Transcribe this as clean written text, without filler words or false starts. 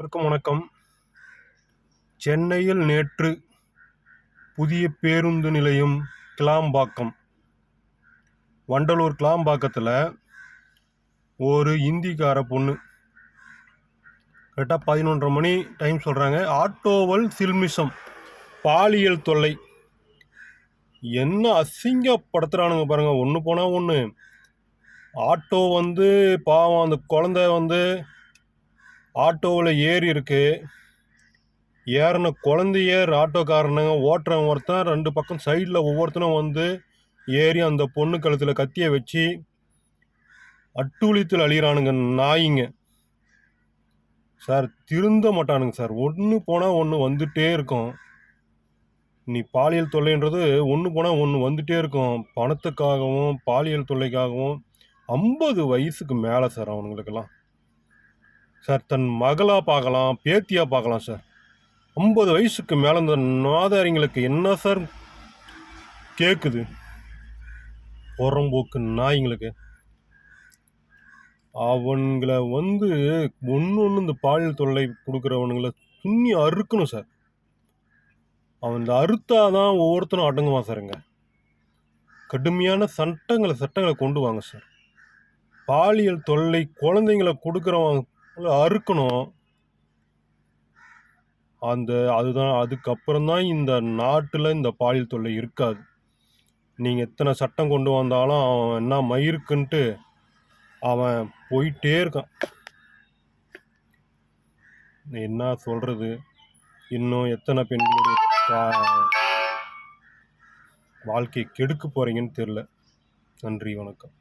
வணக்கம். சென்னையில் நேற்று புதிய பேருந்து நிலையம் கிளாம்பாக்கம், வண்டலூர் கிளாம்பாக்கத்தில் ஒரு இந்திக்கார பொண்ணு கரெக்டாக 11:30 மணி டைம் சொல்கிறாங்க. ஆட்டோவல் சில்மிஷம், பாலியல் தொல்லை. என்ன அசிங்கப்படுத்துகிறானுங்க பாருங்கள். ஒன்று போனால் ஒன்று. ஆட்டோ பாவம், அந்த குழந்தை ஆட்டோவில் ஏறி இருக்கு. ஏறின குழந்தைய ஆட்டோக்காரனுங்க ஓட்டுறவன் ஒருத்தன் 2 பக்கம் சைடில் ஒவ்வொருத்தனும் ஏறி அந்த பொண்ணு கழுத்தில் கத்தியை வச்சு அட்டூழியத்தில் அழிகிறானுங்க நாயிங்க சார். திருந்த மாட்டானுங்க சார். ஒன்று போனால் ஒன்று வந்துட்டே இருக்கும். நீ பாலியல் தொல்லைன்றது ஒன்று போனால் ஒன்று வந்துட்டே இருக்கும். பணத்துக்காகவும் பாலியல் தொல்லைக்காகவும் 50 வயசுக்கு மேலே சார் அவனுங்களுக்கெல்லாம் சார். தன் மகளாக பார்க்கலாம், பேத்தியாக பார்க்கலாம் சார். 50 வயசுக்கு மேலே இந்த நாதாரிங்களுக்கு என்ன சார் கேட்குது? புறம்போக்கு நாய்ங்களுக்கு அவங்கள ஒன்று இந்த பாலியல் தொல்லை கொடுக்குறவனுங்களை துண்ணி அறுக்கணும் சார். அவன் இந்த அறுத்தாதான் ஒவ்வொருத்தரும் அடங்குவான் சாருங்க. கடுமையான சட்டங்களை கொண்டு வாங்க சார். பாலியல் தொல்லை குழந்தைங்களை கொடுக்குறவங்க அறுக்கணும். அதுக்கப்புறம் தான் இந்த நாட்டில் இந்த பாலியல் தொல்லை இருக்காது. நீங்கள் எத்தனை சட்டம் கொண்டு வந்தாலும் அவன் என்ன மயிருக்குன்ட்டு அவன் போயிட்டே இருக்கான். என்ன சொல்கிறது? இன்னும் எத்தனை பெண்களுடைய வாழ்க்கையை கெடுக்க போகிறீங்கன்னு தெரில. நன்றி, வணக்கம்.